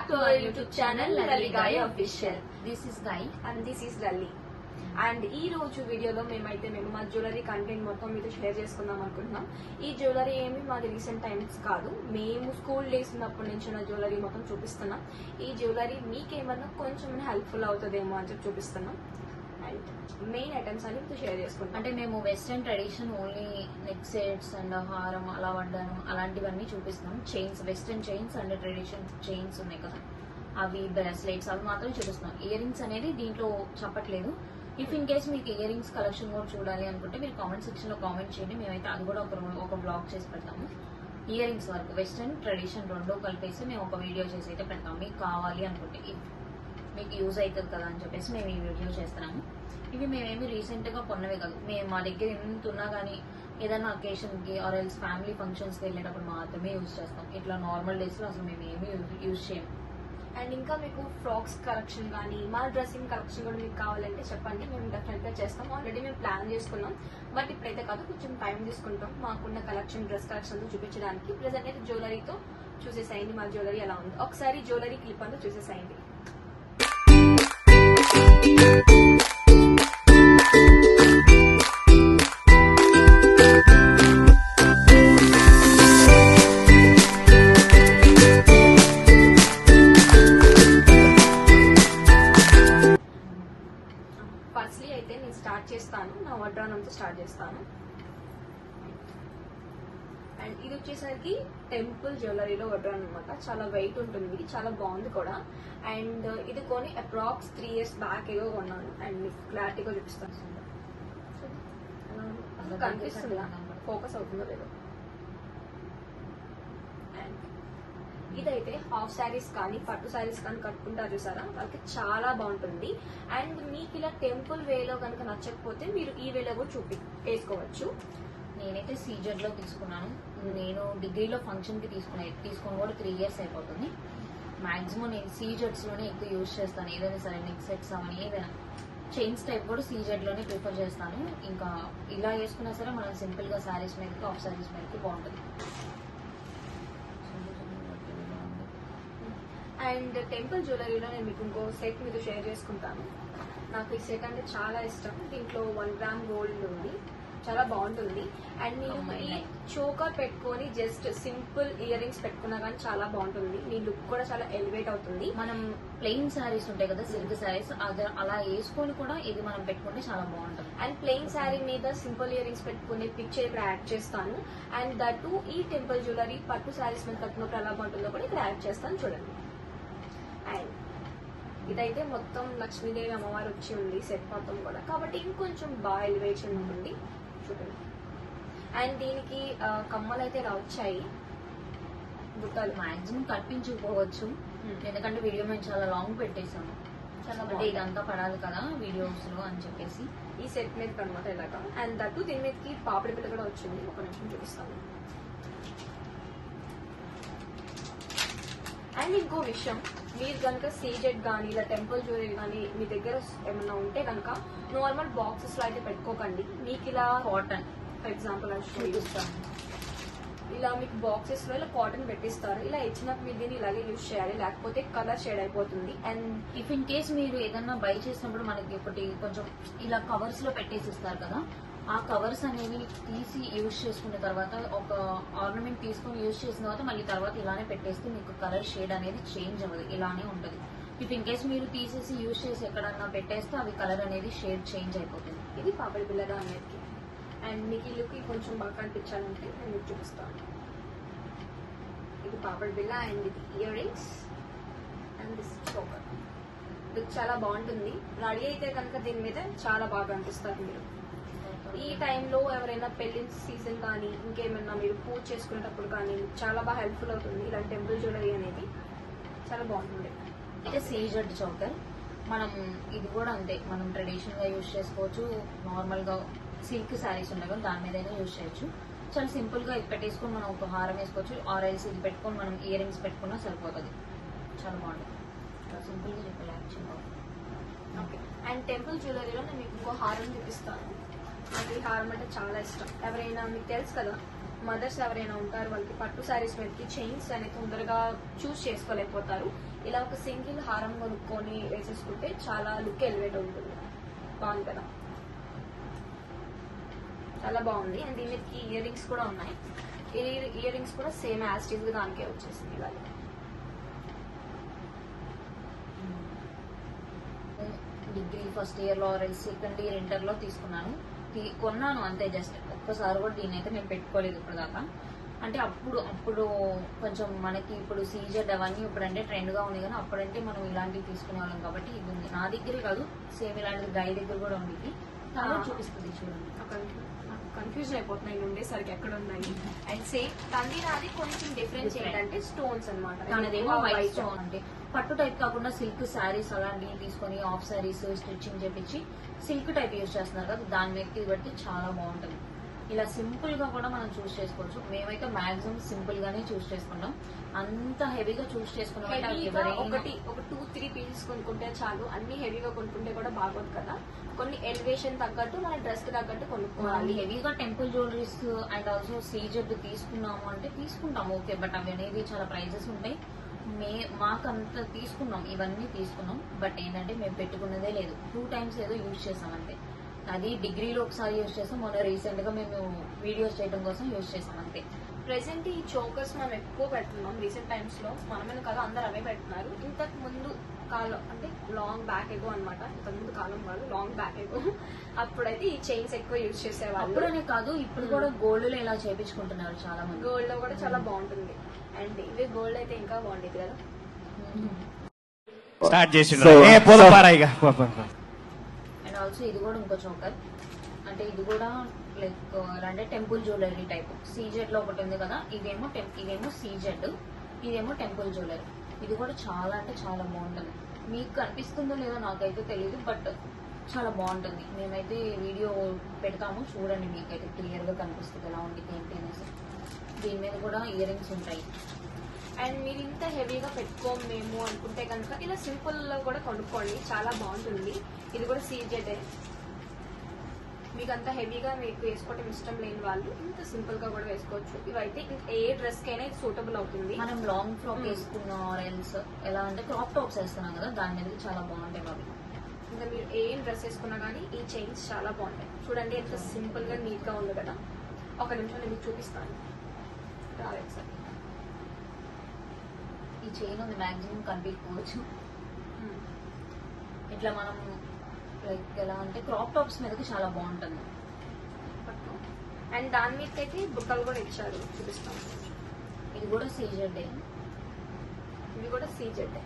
back to our YouTube channel Lalli Gai Official. This is Gai and this is Lalli. And ఈ రోజు వీడియోలో మేము మా jewellery content మొత్తం మీతో షేర్ చేసుకుందాం అనుకుంటున్నాం. ఈ జ్యువెలరీ ఏమి మాది రీసెంట్ టైమ్స్ కాదు, మేము స్కూల్ డేస్ ఉన్నప్పటి నుంచి ఉన్న జ్యువెలరీ మొత్తం చూపిస్తున్నాం. ఈ జ్యువెలరీ మీకేమన్నా కొంచెం హెల్ప్ఫుల్ అవుతుందేమో అని చెప్పి చూపిస్తున్నాం. అండ్ మెయిన్ ఐటమ్స్ అని మీతో షేర్ చేసుకుంటాం. అంటే మేము western tradition only neck sets and హారం అలా వడ్డాను అలాంటివన్నీ చూపిస్తున్నాం. Chains, western chains and tradition chains ఉన్నాయి కదా, అవి బ్రాస్లెట్స్ అవి మాత్రం చూపిస్తున్నాం. ఇయర్ రింగ్స్ అనేది దీంట్లో చెప్పట్లేదు. ఇఫ్ ఇన్ కేస్ మీకు ఇయర్ రింగ్స్ కలెక్షన్ కూడా చూడాలి అనుకుంటే మీరు కామెంట్ సెక్షన్ లో కామెంట్ చేయండి, మేమైతే అది కూడా ఒక బ్లాగ్ చేసి పెడతాము. ఇయర్ రింగ్స్ వరకు వెస్ట్రన్ ట్రెడిషన్ రెండో కలిపేసి మేము ఒక వీడియో చేసి అయితే పెడతాము. మీకు కావాలి అనుకుంటే మీకు యూజ్ అవుతుంది కదా అని చెప్పేసి మేము ఈ వీడియో చేస్తున్నాము. ఇవి మేమేమి రీసెంట్ గా కొన్నవే కాదు, మేము మా దగ్గర ఎంత ఉన్నా కానీ ఏదైనా అకేషన్ కి ఆర్ ఎల్స్ ఫ్యామిలీ ఫంక్షన్స్ కి వెళ్ళేటప్పుడు మాత్రమే యూజ్ చేస్తాం. ఇట్లా నార్మల్ డేస్ లో అసలు మేము ఏమి యూజ్ చేయము. అండ్ ఇంకా మీకు ఫ్రాక్స్ కలెక్షన్ కానీ మా డ్రెస్సింగ్ కలెక్షన్ కూడా మీకు కావాలంటే చెప్పండి, మేము డెఫినెట్ గా చేస్తాం. ఆల్రెడీ మేము ప్లాన్ చేసుకున్నాం, బట్ ఇప్పుడైతే కాదు, కొంచెం టైం తీసుకుంటాం మాకున్న కలెక్షన్, డ్రెస్ కలెక్షన్ చూపించడానికి. ప్రెసెంట్ అయితే జ్యువెలరీతో చూసేసాయండి మా జ్యువెలరీ ఎలా ఉంది. ఒకసారి జ్యువెలరీ క్లిప్ అంతా చూసేసాయండి. ఫస్ట్లీ అయితే నేను స్టార్ట్ చేస్తాను, నా వడ్రానంతో స్టార్ట్ చేస్తాను. అండ్ ఇది వచ్చేసరికి టెంపుల్ జ్యువెలరీలో వడ్రాన్ అనమాట. చాలా వెయిట్ ఉంటుంది, చాలా బాగుంది కూడా. అండ్ ఇది కొని అప్రాక్స్ 3 years బ్యాక్ ఏదో కొన్నాను. అండ్ మీకు క్లారిటీగా చూపిస్తాను. కనిపిస్తుందా, ఫోకస్ అవుతుందో లేదో. అండ్ ఇదైతే హాఫ్ శారీస్ కానీ పట్టు శారీస్ కానీ కట్టుకుంటారు చూసారా, వాళ్ళకి చాలా బాగుంటుంది. అండ్ మీకు ఇలా టెంపుల్ వేలో కనుక నచ్చకపోతే మీరు ఈ వేలో కూడా వేసుకోవచ్చు. నేనైతే సీజెడ్ లో తీసుకున్నాను. నేను డిగ్రీలో ఫంక్షన్ కి తీసుకుని కూడా 3 years అయిపోతుంది. మాక్సిమం నేను సీజెడ్స్ లోనే ఎక్కువ యూజ్ చేస్తాను. ఏదైనా సరే నెక్ సెట్స్ అవన్నీ ఏదైనా చైన్స్ టైప్ కూడా సీజెడ్ లోనే ప్రిఫర్ చేస్తాను. ఇంకా ఇలా వేసుకున్నా సరే మనం సింపుల్ గా శారీస్ మీదకి, హాఫ్ శారీస్ మీదకి బాగుంటుంది. అండ్ టెంపుల్ జ్యువెలరీలో నేను మీకు ఇంకో సెట్ మీద షేర్ చేసుకుంటాను. నాకు ఈ సెట్ అంటే చాలా ఇష్టం. దీంట్లో 1 gram గోల్డ్ ఉంది, చాలా బాగుంటుంది. అండ్ మీరు ఈ చోకర్ పెట్టుకొని జస్ట్ సింపుల్ ఇయర్ రింగ్స్ పెట్టుకున్నా కానీ చాలా బాగుంటుంది. మీ లుక్ కూడా చాలా ఎలివేట్ అవుతుంది. మనం ప్లెయిన్ శారీస్ ఉంటాయి కదా, సిల్క్ శారీస్, అలా వేసుకొని కూడా ఇది మనం పెట్టుకుంటే చాలా బాగుంటుంది. అండ్ ప్లెయిన్ శారీ మీద సింపుల్ ఇయర్ రింగ్స్ పెట్టుకునే పిక్చర్ ఇక్కడ యాడ్ చేస్తాను. అండ్ దట్టు ఈ టెంపుల్ జ్యువెలరీ పట్టు శారీస్ మీద కట్టుకున్నప్పుడు ఎలా బాగుంటుందో కూడా ఇక్కడ యాడ్ చేస్తాను, చూడండి. అండ్ ఇదైతే మొత్తం లక్ష్మీదేవి అమ్మవారు వచ్చి ఉంది సెట్ మొత్తం కూడా, కాబట్టి ఇంకొంచెం బాగా ఎలివేషన్ ఉంటుంది, చూడండి. అండ్ దీనికి కమ్మలు అయితే ఇలా వచ్చాయి, బుట్టలు. మాక్సిమం కట్టించుకోవచ్చు, ఎందుకంటే వీడియో మేము చాలా లాంగ్ పెట్టేసాము. చాలా అంటే ఇదంతా పడాలి కదా వీడియోస్ లో అని చెప్పేసి ఈ సెట్ మీద అనమాట ఇలాగా. అండ్ దట్టు దీని మీదకి పాపిడి పిల్ల కూడా వచ్చింది, ఒక నిమిషం చూపిస్తాను. అండ్ ఇంకో విషయం, మీరు కనుక సీజెడ్ కానీ ఇలా టెంపుల్ జ్యువెలరీ కానీ మీ దగ్గర ఏమన్నా ఉంటే కనుక నార్మల్ బాక్సెస్ లో అయితే పెట్టుకోకండి. మీకు ఇలా కాటన్ ఫర్ ఎగ్జాంపుల్ అది చూపిస్తాను. ఇలా మీకు బాక్సెస్ లో ఇలా కాటన్ పెట్టిస్తారు. ఇలా ఇచ్చినప్పుడు మీరు దీన్ని ఇలాగే యూజ్ చేయాలి, లేకపోతే కలర్ షేడ్ అయిపోతుంది. అండ్ ఇఫ్ ఇన్ కేస్ మీరు ఏదన్నా బై చేసినప్పుడు మనకి ఒకటి కొంచెం ఇలా కవర్స్ లో పెట్టేసి ఇస్తారు కదా, ఆ కవర్స్ అనేవి తీసి యూజ్ చేసుకున్న తర్వాత ఒక ఆర్నమెంట్ తీసుకుని యూజ్ చేసిన తర్వాత మళ్ళీ తర్వాత ఇలానే పెట్టేస్తే మీకు కలర్ షేడ్ అనేది చేంజ్ అవ్వదు, ఇలానే ఉంటుంది. ఇఫ్ ఇన్ కేస్ మీరు తీసేసి యూజ్ చేసి ఎక్కడన్నా పెట్టేస్తే అవి కలర్ అనేది షేడ్ చేంజ్ అయిపోతుంది. ఇది పాపిడి పిల్లగా అనేది. అండ్ మీకు ఈ లుక్ కొంచెం బాగా కనిపించాలంటే నేను మీకు చూపిస్తాను. ఇది పాపిడి బిల్ల అండ్ ఇది ear rings and this choker. Look చాలా బాగుంటుంది. రెడీ అయితే కనుక దీని మీద చాలా బాగా అనిపిస్తారు మీరు. ఈ టైంలో ఎవరైనా పెళ్లి సీజన్ కానీ ఇంకేమైనా మీరు పూజ చేసుకునేటప్పుడు కానీ చాలా బాగా హెల్ప్ఫుల్ అవుతుంది. ఇలాంటి టెంపుల్ జ్యువెలరీ అనేది చాలా బాగుంటుంది. అయితే సీజెడ్ చోకర్ మనం ఇది కూడా అంతే, మనం ట్రెడిషనల్ గా యూజ్ చేసుకోవచ్చు. నార్మల్ గా సిల్క్ శారీస్ ఉన్నాయి కదా దాని మీద యూజ్ చేయొచ్చు. చాలా సింపుల్ గా ఇది పెట్టేసుకొని మనం ఒక హారం వేసుకోవచ్చు, ఆర్ఎల్స్ ఇది పెట్టుకొని మనం ఇయర్ రింగ్స్ పెట్టుకున్నా సరిపోతుంది. చాలా బాగుంటుంది, సింపుల్ గా చెప్పాలి యాక్చువల్గా. ఓకే. అండ్ టెంపుల్ జ్యువెలరీలో నేను మీకు ఇంకో హారం చూపిస్తాను. నాకు ఈ హారం అంటే చాలా ఇష్టం. ఎవరైనా మీకు తెలుసు కదా, మదర్స్ ఎవరైనా ఉంటారు వాళ్ళకి పట్టు శారీస్ మీదకి చైన్స్ అనేది తొందరగా చూస్ చేసుకోలేకపోతారు. ఇలా ఒక సింగిల్ హారం కొనుక్కొని వేసేసుకుంటే చాలా లుక్ ఎలివేట్ ఉంటుంది. బాగుంది కదా, చాలా బాగుంది. అండ్ దీనికి ఇయర్ రింగ్స్ కూడా ఉన్నాయి. ఇయర్ రింగ్స్ కూడా సేమ్ యాజ్ ఇట్ ఈస్ గా దానికే వచ్చేసింది. ఇవాళ డిగ్రీ ఫస్ట్ ఇయర్ లో సెకండ్ ఇయర్ ఇంటర్ లో తీసుకున్నాను. కొన్నాను అంతే, జస్ట్ ఒక్కసారి కూడా దీన్ని అయితే నేను పెట్టుకోలేదు ఇప్పుడు దాకా. అంటే అప్పుడు కొంచెం మనకి ఇప్పుడు సీజెడ్ అవన్నీ ఇప్పుడంటే ట్రెండ్ గా ఉంది, కానీ అప్పుడంటే మనం ఇలాంటివి తీసుకునే వాళ్ళం కాబట్టి ఇది ఉంది. నా దగ్గరే కాదు, సేమ్ ఇలాంటిది గై దగ్గర కూడా ఉంది. చాలా చూపిస్తుంది చూడండి. కన్ఫ్యూజన్ అయిపోతున్నాయి ఉండేసరికి ఎక్కడ ఉన్నాయి. అండ్ సేమ్ తంది నాది కొంచెం డిఫరెన్స్ ఏంటంటే స్టోన్స్ అనమాట. దానిదేమో వైట్ స్టోన్, అంటే పట్టు టైప్ కాకుండా సిల్క్ శారీస్ అలాంటివి తీసుకొని ఆఫ్ శారీస్ స్టిచ్చింగ్ చేపించి సిల్క్ టైప్ యూజ్ చేస్తున్నారు కదా, దాని మీద బట్టి చాలా బాగుంటుంది. ఇలా సింపుల్ గా కూడా మనం చూస్ చేసుకోవచ్చు. మేమైతే మాక్సిమం సింపుల్ గానే చూస్ చేసుకుంటాం. అంత హెవీగా చూస్ చేసుకున్నాం ఒక 2-3 పీసెస్ కొనుక్కుంటే చాలు. అన్ని హెవీగా కొనుక్కుంటే కూడా బాగోదు కదా. కొన్ని ఎలివేషన్ తగ్గట్టు మన డ్రెస్ కి తగ్గట్టు కొనుక్కోవాలి. హెవీగా temple jewelleries and also CZ తీసుకున్నాము అంటే తీసుకుంటాము, ఓకే. బట్ అవి అనేది చాలా ప్రైజెస్ ఉంటాయి. మాకంత తీసుకున్నాం, ఇవన్నీ తీసుకున్నాం. బట్ ఏంటంటే మేము పెట్టుకున్నదే లేదు. 2 times ఏదో యూజ్ చేసాం అంతే. అది డిగ్రీలో ఒకసారి యూజ్ చేసాం, మొన్న రీసెంట్ గా మేము వీడియోస్ చేయడం కోసం యూజ్ చేసాం అంతే. ప్రెసెంట్ ఈ చోకర్స్ మనం ఎక్కువ పెడుతున్నాం రీసెంట్ టైమ్స్ లో. మనమే కాదు, అందరు అవే పెడుతున్నారు. ఇంతకు ముందు కాలం అంటే లాంగ్ బ్యాక్ ఎగో అనమాట. ఇంతకు ముందు కాలం కాదు, లాంగ్ బ్యాక్ ఎగో. అప్పుడైతే ఈ చైన్స్ ఎక్కువ యూజ్ చేసేవాళ్ళు. అప్పుడనే కాదు, ఇప్పుడు కూడా గోల్డ్ లో ఇలా చేపించుకుంటున్నారు చాలా మంది. గోల్డ్ లో కూడా చాలా బాగుంటుంది. అండ్ ఇవే గోల్డ్ అయితే ఇంకా బాగుండేది కదా. స్టార్ట్ చేసి అండ్ ఆల్సో ఇది కూడా ఇంకో చోకర్. అంటే ఇది కూడా లైక్ అంటే టెంపుల్ జ్యువెలరీ టైప్. సీజెడ్ లో ఒకటి ఉంది కదా, ఇదేమో సీజెడ్, ఇదేమో టెంపుల్ జ్యువెలరీ. ఇది కూడా చాలా అంటే చాలా బాగుంటుంది. మీకు కనిపిస్తుందో లేదో నాకైతే తెలియదు, బట్ చాలా బాగుంటుంది. మేమైతే వీడియో పెడతాము చూడండి, మీకైతే క్లియర్ గా కనిపిస్తుంది ఎలా ఉంది ఏంటి అనేసి. దీని మీద కూడా ఇయర్ రింగ్స్ ఉంటాయి. అండ్ మీరు ఇంత హెవీగా పెట్టుకోము మేము అనుకుంటే కనుక ఇలా సింపుల్ లో కూడా కొనుక్కోండి, చాలా బాగుంటుంది. ఇది కూడా సీజెడ్. మీకు అంత హెవీగా మీకు వేసుకోవటం ఇష్టం లేని వాళ్ళు ఇంత సింపుల్ గా కూడా వేసుకోవచ్చు. ఇవైతే ఏ డ్రెస్ కైనా ఇది సూటబుల్ అవుతుంది. మనం లాంగ్ ఫ్రాక్ వేసుకున్న ఆరెల్స్ ఎలా అంటే క్రాప్ టాప్స్ వేస్తున్నాం కదా, దాని మీద చాలా బాగుంటాయి అవి. ఇంకా మీరు ఏం డ్రెస్ వేసుకున్నా కానీ ఈ చైన్స్ చాలా బాగుంటాయి. చూడండి ఎంత సింపుల్ గా నీట్ గా ఉంది కదా. ఒక నిమిషం నేను మీకు చూపిస్తాను. సార్ ఈ చైన్ ఉంది మాక్సిమం కనిపించుకోవచ్చు. ఇట్లా మనం లైక్ ఎలా అంటే క్రాప్ టాప్స్ మీదకి చాలా బాగుంటుంది. అండ్ దాని మీద అయితే బుట్టలు కూడా ఇచ్చారు, చూపిస్తాను. ఇది కూడా సీజెడ్, ఇవి కూడా సీజెడ్.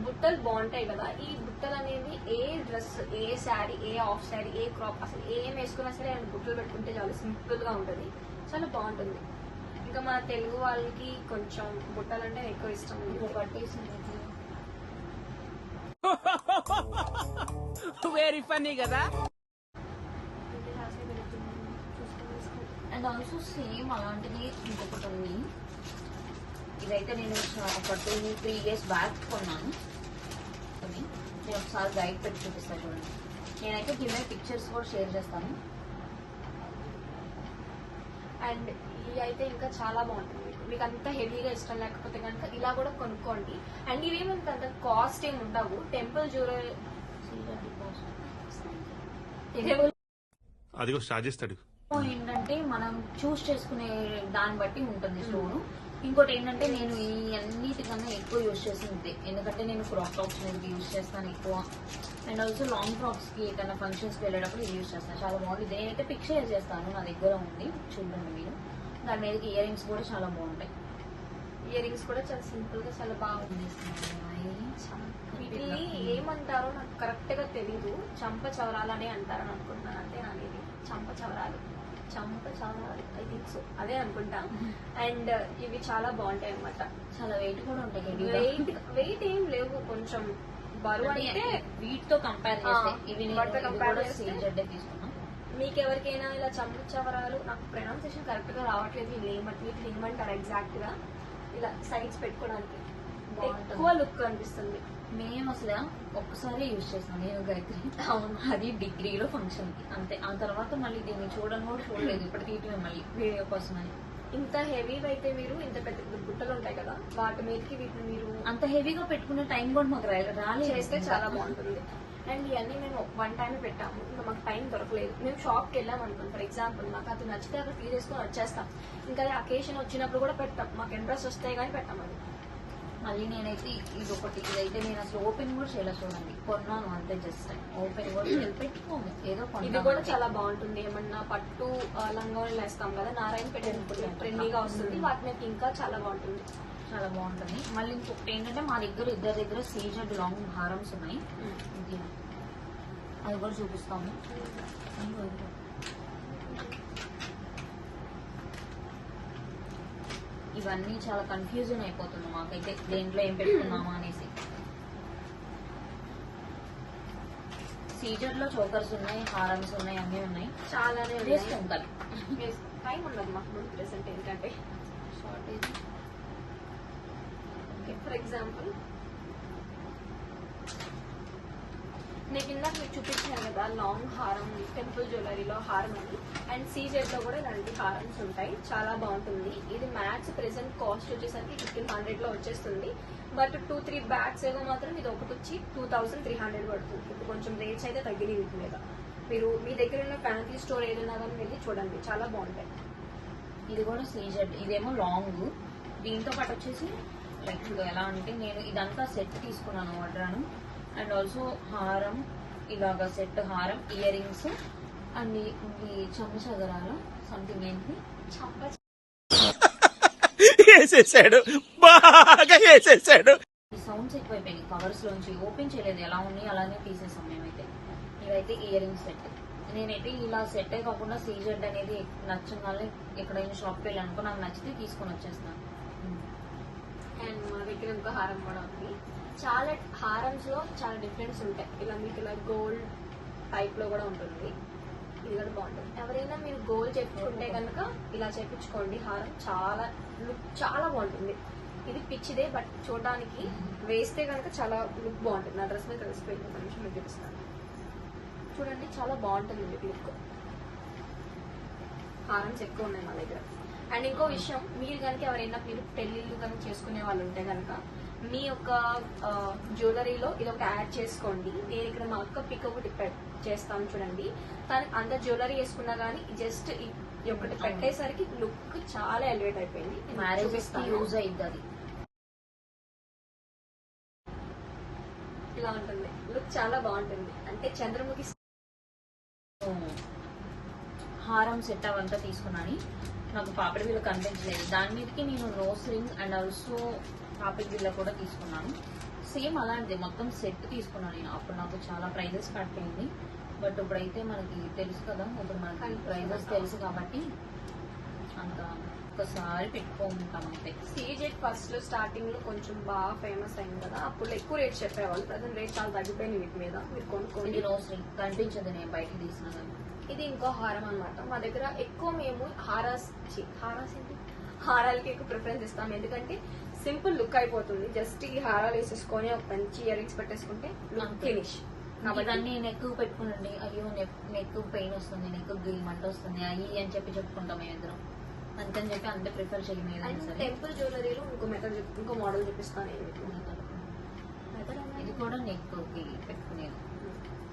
బుట్టలు బాగుంటాయి కదా. ఈ బుట్టలు అనేది ఏ డ్రెస్, ఏ శారీ, ఏ ఆఫ్ శారీ, ఏ క్రాప్, అసలు ఏం వేసుకున్నా సరే బుట్టలు పెట్టుకుంటే చాలా సింపుల్ గా ఉంటుంది, చాలా బాగుంటుంది. ఇంకా మన తెలుగు వాళ్ళకి కొంచెం బుట్టలు అంటే ఎక్కువ ఇష్టం. వెరీ ఫన్నీ కదా. అండ్ ఆల్సో సేమ్ అలాంటిది ఇంకొకటి ఉంది. ఇదైతే నేను ఒక 2-3 years బ్యాక్ కొన్నాను. నేను ఒకసారి గైడ్ పెట్టి చూపిస్తాను చూడండి. నేనైతే కింద పిక్చర్స్ కూడా షేర్ చేస్తాను. అండ్ ఇవి అయితే ఇంకా చాలా బాగుంటుంది. మీకు అంత హెవీగా ఇష్టం లేకపోతే కనుక ఇలా కూడా కొనుక్కోండి. అండ్ ఇవేమంత అంత కాస్ట్ ఏమి ఉండవు. టెంపుల్ జ్యువెలరీ అదిగో స్టార్ట్ చేస్తాడు. ఏంటంటే మనం చూస్ చేసుకునే దాన్ని బట్టి ఉంటుంది స్టోన్. ఇంకోటి ఏంటంటే నేను ఈ అన్నిటికన్నా ఎక్కువ యూజ్ చేసింది, ఎందుకంటే నేను క్రాప్ టాప్స్ మీద యూజ్ చేస్తాను ఎక్కువ. అండ్ ఆల్సో లాంగ్ ఫ్రాక్స్ కి ఏదైనా ఫంక్షన్స్ కి వెళ్ళేటప్పుడు ఇది యూజ్ చేస్తాను, చాలా బాగుంది. నేనైతే పిక్ షేర్ చేస్తాను, నా దగ్గర ఉంది, చూడండి మీరు. దాని మీదకి ఇయర్ రింగ్స్ కూడా చాలా బాగుంటాయి. ఇయర్ రింగ్స్ కూడా చాలా సింపుల్ గా చాలా బాగుంది. వీటిని ఏమంటారో నాకు కరెక్ట్ గా తెలీదు. చంప చవరాలు అని అంటారని అనుకుంటున్నాను. అంతే నాది చంప చవరాలు ఐ థింక్ సో, అదే అనుకుంటా. అండ్ ఇవి చాలా బాగుంటాయి అన్నమాట. చాలా వెయిట్ కూడా ఉంటాయి. వెయిట్ ఏం లేవు, కొంచెం బరువు అంటే వీటితో కంపేర్ చేస్తే ఇవి తీసుకున్నాం. మీకు ఎవరికైనా ఇలా చంప చవరాలు, నాకు ప్రొనౌన్సియేషన్ కరెక్ట్ గా రావట్లేదు, వీటిని ఏమంటారు ఎగ్జాక్ట్ గా, ఇలా సైడ్స్ పెట్టుకోవడానికి ఎక్కువ లుక్ అనిపిస్తుంది. మేము అసలు ఒక్కసారి యూజ్ చేసాం నేను గాయత్రి. అవును, అది డిగ్రీలో ఫంక్షన్ కి అంతే. ఆ తర్వాత మళ్ళీ దీన్ని చూడడం కూడా చూడలేదు. ఇప్పుడు తీయటమే మళ్ళీ వీడియో కోసం అని. ఇంత హెవీ అయితే మీరు ఇంత పెద్ద పెద్ద బుట్టలు ఉంటాయి కదా వాటి మీదకి వీటిని మీరు అంత హెవీగా పెట్టుకునే టైం కూడా మాకు రాలేదు. చేస్తే చాలా బాగుంటుంది. అండ్ ఇవన్నీ మేము వన్ టైం పెట్టాము, ఇంకా మాకు టైం దొరకలేదు. మేము షాప్కి వెళ్ళాం అనుకోండి, ఫర్ ఎగ్జాంపుల్ మాకు అది నచ్చితే అక్కడ తీసేసుకొని వచ్చేస్తాం. ఇంకా అకేషన్ వచ్చినప్పుడు కూడా పెట్టాం, మాకు ఇంట్రెస్ట్ వస్తాయి కానీ పెట్టాం. అది మళ్ళీ నేనైతే ఇది ఒకటి, ఇదైతే నేను అసలు ఓపెన్ కూడా చేయలేదు చూడండి, కొన్నాను అంతే, జస్ట్ ఓపెన్ కూడా పెట్టుకోము ఏదో ఇది కూడా చాలా బాగుంటుంది. ఏమన్నా పట్టు లంగాలు వేస్తాం కదా, నారాయణ పెట్టే ట్రెండీగా వస్తుంది, వాటి మీద ఇంకా చాలా బాగుంటుంది. చాలా బాగుంటుంది. మళ్ళీ ఇంకొకటి ఏంటంటే మా దగ్గర ఇద్దరి దగ్గర సీజెడ్ లాంగ్ హారమ్స్ ఉన్నాయి, అది కూడా చూపిస్తాము. ఇవన్నీ చాలా కన్ఫ్యూజన్ అయిపోతుంది మాకైతే, దేంట్లో ఏం పెట్టుకున్నామా అనేసి. సీజర్ లో చోకర్స్ ఉన్నాయి, హారమ్స్ ఉన్నాయి, అన్నీ ఉన్నాయి. చాలానే వేసుకుంటారు. టైం ఉండదు మాకు ముందు ప్రెసెంట్ ఏంటంటే షార్టేజ్. ఫర్ ఎగ్జాంపుల్ నేను ఇందాక మీకు చూపించాను కదా లాంగ్ హారం, టెంపుల్ జ్యువెలరీలో హారం అని, అండ్ సీజెడ్ లో కూడా ఇలాంటి హారమ్స్ ఉంటాయి, చాలా బాగుంటుంది. ఇది మ్యాక్స్ ప్రెసెంట్ కాస్ట్ వచ్చేసరికి 1500 లో వచ్చేస్తుంది. బట్ 2-3 బ్యాగ్స్ ఏదో మాత్రం ఇది ఒకటి వచ్చి 2300 పడుతుంది. ఇప్పుడు కొంచెం రేట్స్ అయితే తగ్గినాయి వీటి మీద. మీరు మీ దగ్గర ఉన్న ఫ్యాన్సీ స్టోర్ ఏదైనా కానీ వెళ్ళి చూడండి, చాలా బాగుంటాయి. ఇది కూడా సీజెడ్, ఇదేమో లాంగ్. దీంతో పాటు వచ్చేసి లైక్ ఎలా అంటే నేను ఇదంతా సెట్ తీసుకున్నాను ఆర్డరాను, అండ్ ఆల్సో హారం, ఇలాగా సెట్ హారం, ఇయర్ రింగ్స్, అండ్ ఈ చెంచగరాలు సంథింగ్ ఏంటి వేసేసాడు, బాగా వేసేసాడు. ఈ సౌండ్స్ ఎక్కువైపోయినాయి కవర్స్ లోంచి, ఓపెన్ చేయలేదు, ఎలా ఉన్నాయి అలానే తీసేసాం మేమైతే. ఇవైతే ఇయర్ రింగ్స్ సెట్. నేనైతే ఇలా సెట్ కాకుండా సీజెడ్ అనేది నచ్చగానే ఎక్కడైనా షాప్కి వెళ్ళానుకో నాకు నచ్చితే తీసుకొని వచ్చేస్తాను. అండ్ మా దగ్గర ఇంకో హారం కూడా ఉంది. చాలా హారమ్స్ లో చాలా డిఫరెన్స్ ఉంటాయి. ఇలా మీకు ఇలా గోల్డ్ టైప్ లో కూడా ఉంటుంది, ఇది కూడా బాగుంటుంది. ఎవరైనా మీరు గోల్డ్ చెప్పుకుంటే కనుక ఇలా చేపించుకోండి. హారం చాలా లుక్ చాలా బాగుంటుంది. ఇది పిచ్చిదే, బట్ చూడడానికి వేస్తే కనుక చాలా లుక్ బాగుంటుంది. నా డ్రెస్ మీద తెలిసిపోయింది, ఒక నిమిషం మీకు చూపిస్తాను. చూడండి, చాలా బాగుంటుంది మీకు లుక్. హారమ్స్ ఎక్కువ ఉన్నాయి మా దగ్గర. అండ్ ఇంకో విషయం, మీరు కనుక ఎవరైనా మీరు పెళ్లిళ్ళు కనుక చేసుకునే వాళ్ళు ఉంటే కనుక మీ యొక్క జ్యువెలరీలో ఇది ఒకటి యాడ్ చేసుకోండి. నేను ఇక్కడ మా అక్క పిక్ ఒకటి చేస్తాను చూడండి. తను అంత జ్యువెలరీ వేసుకున్నా కానీ జస్ట్ ఒకటి పెట్టేసరికి లుక్ చాలా ఎలివేట్ అయిపోయింది. మ్యారేజెస్ కి యూజ్ అయింది అది. ఇలా ఉంటుంది, లుక్ చాలా బాగుంటుంది. అంటే చంద్రముఖి హారం సెట్ అవంతా తీసుకున్నాను. నాకు పాపిడి బిల్ల కనిపించలేదు, దాని మీదకి నేను రోజ్ రింగ్ అండ్ ఆల్సో పాపిడి బిల్ల కూడా తీసుకున్నాను. సేమ్ అలాంటిది మొత్తం సెట్ తీసుకున్నాను నేను. అప్పుడు నాకు చాలా ప్రైజెస్ పడిపోయింది, బట్ ఇప్పుడైతే మనకి తెలుసు కదా, ఇప్పుడు మనకి ప్రైజెస్ తెలుసు కాబట్టి అంత ఒకసారి పెట్టుకుంటాం అంతే. సీజెడ్ ఫస్ట్ లో స్టార్టింగ్ లో కొంచెం బాగా ఫేమస్ అయింది కదా, అప్పుడు ఎక్కువ రేట్ చెప్పేవాళ్ళు. ప్రజెంట్ రేట్ చాలా తగ్గిపోయింది వీటి మీద, మీరు కొనుక్కోండి. ఇది రోజ్ రింగ్ కనిపించదు నేను బయటకి తీసిన కానీ. ఇది ఇంకో హారం అన్నమాట. మా దగ్గర ఎక్కువ మేము హారాలకి ఎక్కువ ప్రిఫరెన్స్ ఇస్తాం, ఎందుకంటే సింపుల్ లుక్ అయిపోతుంది. జస్ట్ ఈ హారాలు వేసేసుకొని ఒక మంచి ఇయర్ రింగ్స్ పెట్టేసుకుంటే లుక్ ఫినిష్. ఇవన్నీ నెక్ పెట్టుకునండి, అయ్యో నెక్ పెయిన్ వస్తుంది, నెక్ మంట వస్తుంది అయ్యి అని చెప్పి చెప్పుకుంటాం మేము ఇద్దరం. అందుకని చెప్పి అంతే ప్రిఫర్ చేయలేదు. టెంపుల్ జ్యువెలరీలో ఇంకో మోడల్ చూపిస్తాను. ఇది కూడా నెక్ పెట్టుకునేది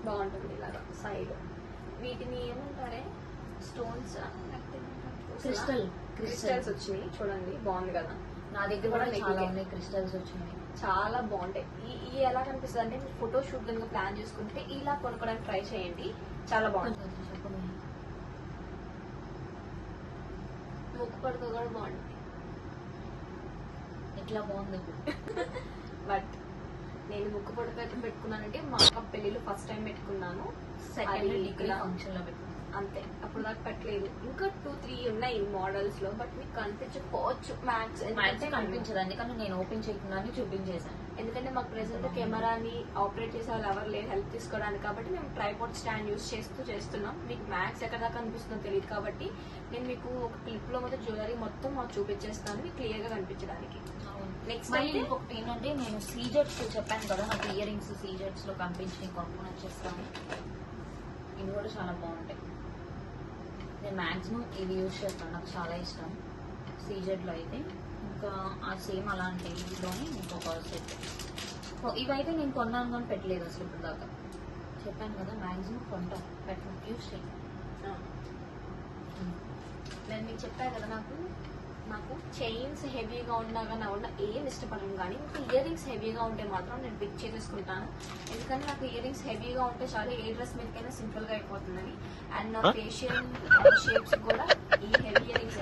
బాగుంటుంది ఇలాగా సైడ్. వీటిని ఏమంటారే, స్టోన్స్, క్రిస్టల్స్ వచ్చినాయి చూడండి, బాగుంది కదా. నా దగ్గర కూడా చాలా ఉన్నాయి క్రిస్టల్స్ వచ్చినాయి, చాలా బాగుంటాయి. ఈ ఎలా కనిపిస్తుంది అంటే మీరు ఫోటో షూట్ కనుక ప్లాన్ చేసుకుంటే ఇలా కొనుక్కోవడానికి ట్రై చేయండి, చాలా బాగుంటుంది. ముక్కు పడుకో కూడా బాగుంటుంది. ఎట్లా బాగుంది బట్ నేను ముక్కు పడుకో పెట్టుకున్నానంటే మా అక్క పెళ్లిలో ఫస్ట్ టైం పెట్టుకున్నాను. సెకండ్ డిగ్రీ ఫంక్షన్ లో పెట్టుకున్నాను అంతే, అప్పుడు దాకా పెట్టలేదు. ఇంకా 2-3 ఉన్నాయి మోడల్స్ లో, బట్ మీకు కనిపించకపోవచ్చు మ్యాక్స్ కనిపించదు. అందుకని నేను ఓపెన్ చేయకుండానే చూపించేసాను, ఎందుకంటే మాకు ప్రెసెంట్ కెమెరాని ఆపరేట్ చేసే వాళ్ళు ఎవరు లేరు హెల్ప్ తీసుకోవడానికి. కాబట్టి మేము ట్రైపాడ్ స్టాండ్ యూస్ చేస్తున్నాం. మీకు మ్యాక్స్ ఎక్కడ దాకా కనిపిస్తుందో తెలియదు కాబట్టి నేను మీకు ఒక క్లిప్ లో మొత్తం జ్యువెలరీ మొత్తం మాకు చూపించేస్తాను, మీకు క్లియర్ గా కనిపించడానికి. నెక్స్ట్ ఇంకొకటి ఏంటంటే, నేను సీజెట్స్ చెప్పాను కదా, నాకు ఇయర్ రింగ్స్ సీజెట్స్ లో కనిపించి కొనుక్కొని వచ్చేస్తాను. ఇవి కూడా చాలా బాగుంటాయి. నేను మాక్సిమం ఇవి యూజ్ చేస్తాను, నాకు చాలా ఇష్టం. సీజెడ్ లో అయితే. ఇంకా ఆ సేమ్ అలాంటి ఇదిలోనే ఇంకొక సెట్. ఇవైతే నేను కొన్నాను కానీ పెట్టలేదు అసలు ఇప్పుడు దాకా. చెప్పాను కదా మ్యాక్సిమం కొంటాం, పెట్టను, యూస్ చేయి. నేను మీకు చెప్పాను కదా, నాకు చైన్స్ హెవీగా ఉన్నా కానీ అవునా ఏం ఇష్టపడను, కానీ ఇంకా ఇయర్ రింగ్స్ హెవీగా ఉంటే మాత్రం నేను పిక్ చేసేసుకుంటాను. ఎందుకంటే నాకు ఇయర్ రింగ్స్ హెవీగా ఉంటే చాలా ఏ డ్రెస్ మీదకైనా సింపుల్ గా అయిపోతుందని. అండ్ నా ఫేషియల్ షేప్స్ కూడా ఈ హెవీ ఇయర్ రింగ్స్